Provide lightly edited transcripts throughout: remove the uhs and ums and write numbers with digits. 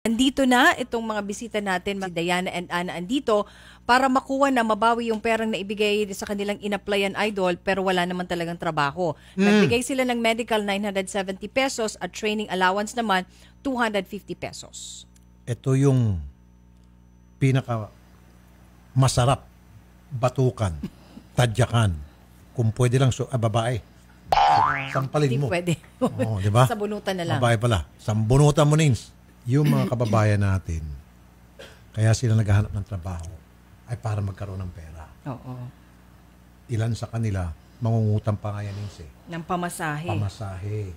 Andito na itong mga bisita natin, si Diana and Ana andito para makuha na mabawi yung perang na ibigay sa kanilang in-applyan, Idol, pero wala naman talagang trabaho. Nagbigay sila ng medical 970 pesos at training allowance naman 250 pesos. Ito yung pinaka masarap batukan, tadyakan. Kung pwede lang babae. Sampalin mo. Hindi pwede. Oo, di ba? Sabunutan na lang. Babae pala. Sambunutan mo, Nins. Yung mga kababayan natin, kaya sila naghahanap ng trabaho, ay para magkaroon ng pera. Oo. Ilan sa kanila, mangungutang pa nga yan, Nins, eh. Ng pamasahe. Pamasahe.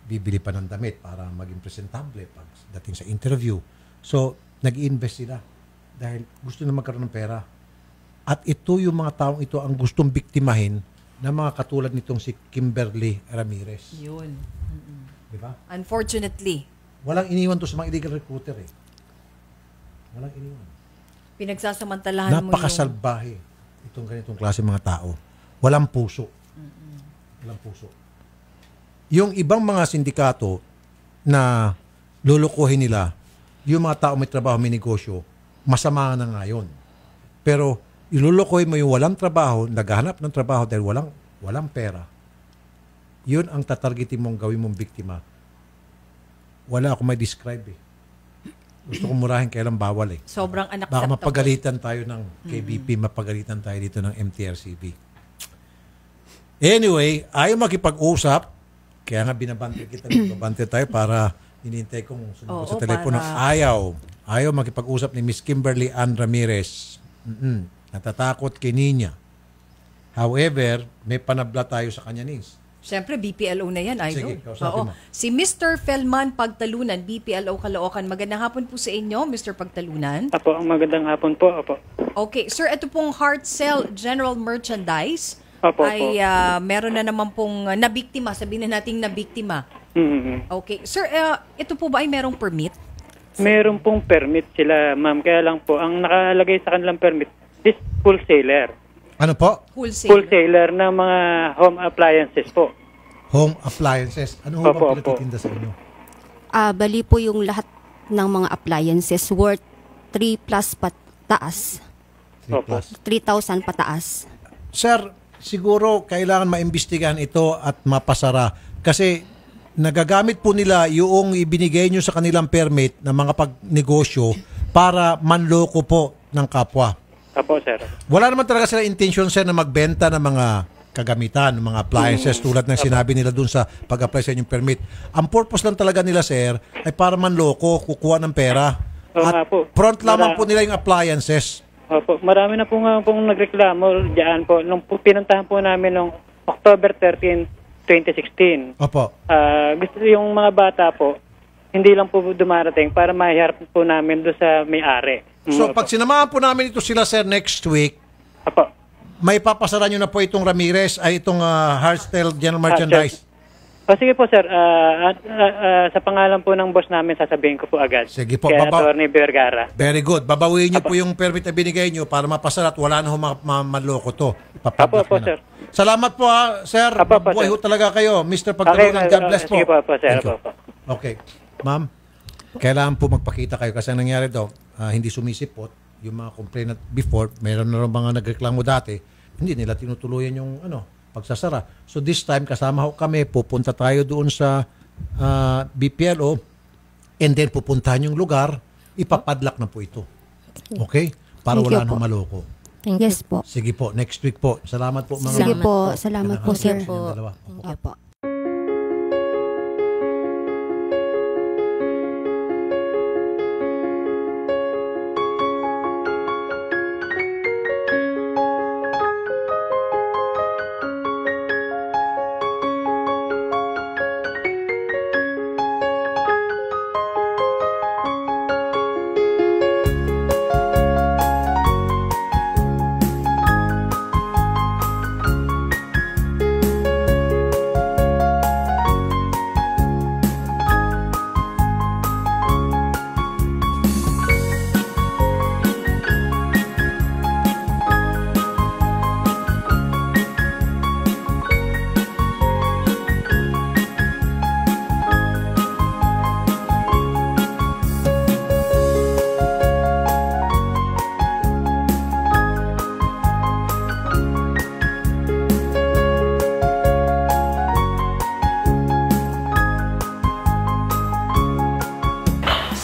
Bibili pa ng damit para maging presentable pag dating sa interview. So, nag-i-invest sila dahil gusto na magkaroon ng pera. At ito yung mga taong ito ang gustong biktimahin na mga katulad nitong si Kimberly Ramirez. Yun. Di ba? Unfortunately. Walang iniwan to sa mga illegal recruiter eh. Walang iniwan. Pinagsasamantalahan mo yung... Napakasalbahe itong ganitong klase mga tao. Walang puso. Walang puso. Yung ibang mga sindikato na lulukuhin nila, yung mga tao may trabaho, may negosyo, masama na ngayon. Pero ilulukuhin mo yung walang trabaho, naghahanap ng trabaho dahil walang pera. Yun ang tatargetin mong gawin mong biktima. Wala ako may describe eh. Gusto kong murahin kailan bawal eh. Sobrang Baka unacceptable. mapagalitan tayo ng KBP, mapagalitan tayo dito ng MTRCB. Anyway, ayaw makipag-usap. Kaya nga binabante kita, binabante tayo para hinihintay kong sumagot sa telepono. Ayaw makipag-usap ni Miss Kimberly Ann Ramirez. Natatakot kay Nina. However, may panabla tayo sa kanya, Nins. Siyempre, BPLO na yan, Idol. Sige, kausapin mo. Si Mr. Felman Pagtalunan, BPLO Caloocan. Magandang hapon po sa inyo, Mr. Pagtalunan. Apo, magandang hapon po. Apo. Okay, sir, ito pong Heart Cell General Merchandise Apo, ay meron na naman pong nabiktima, sabihin na nating nabiktima. Okay, sir, ito po ba ay merong permit? Meron pong permit sila, ma'am. Kaya lang po, ang nakalagay sa kanilang permit is wholesaler. Ano po? Wholesaler ng mga home appliances po. Home appliances. Ano ho bang pinatitinda sa inyo? Bali po yung lahat ng mga appliances worth 3 plus pataas. 3 plus. 3,000 pataas. Sir, siguro kailangan maimbestigahan ito at mapasara. Kasi nagagamit po nila yung ibinigay nyo sa kanilang permit ng mga pagnegosyo para manloko po ng kapwa. Apo, sir. Wala naman talaga sila intention, sir, na magbenta ng mga kagamitan, ng mga appliances tulad ng sinabi nila dun sa pag-apply sa inyong permit. Ang purpose lang talaga nila, sir, ay para manloko, kukuha ng pera. At front lamang po nila yung appliances. Opo, marami na po nga pong nagreklamo diyan po. Nung pinuntahan po namin noong October 13, 2016. Opo. Gusto yung mga bata po, hindi lang po dumarating para mahiharap po namin doon sa may-ari. So, pag sinamahan po namin ito sila, sir, next week, Apo. may papasara nyo na po itong Ramirez, ay itong Hardstyle General Merchandise. Sige po, sir. Sa pangalan po ng boss namin, sasabihin ko po agad. Sige po. Kaya Atty. Vergara. Very good. Babawiin nyo po yung permit na binigay nyo para mapasara at wala na maloko to. Apo, sir. Salamat po, sir. Mabuhay ho talaga kayo. Mr. Pagtalunan, God bless po. Sige po, sir. Okay. Ma'am, kailangan po magpakita kayo kasi ang nangyari daw, hindi sumisipot yung mga complainant before, mayroon na rin mga nagreklamo dati, hindi nila tinutuluyan yung pagsasara. So this time, kasama ho kami, pupunta tayo doon sa BPLO and then pupuntahan yung lugar, ipapadlock na po ito. Okay? Para wala nang maloko. Yes po. Sige po, next week po. Salamat po. Sige po, salamat po, sir. Opo.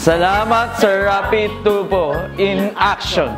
Salamat, Sir Rapi Tulfo in action.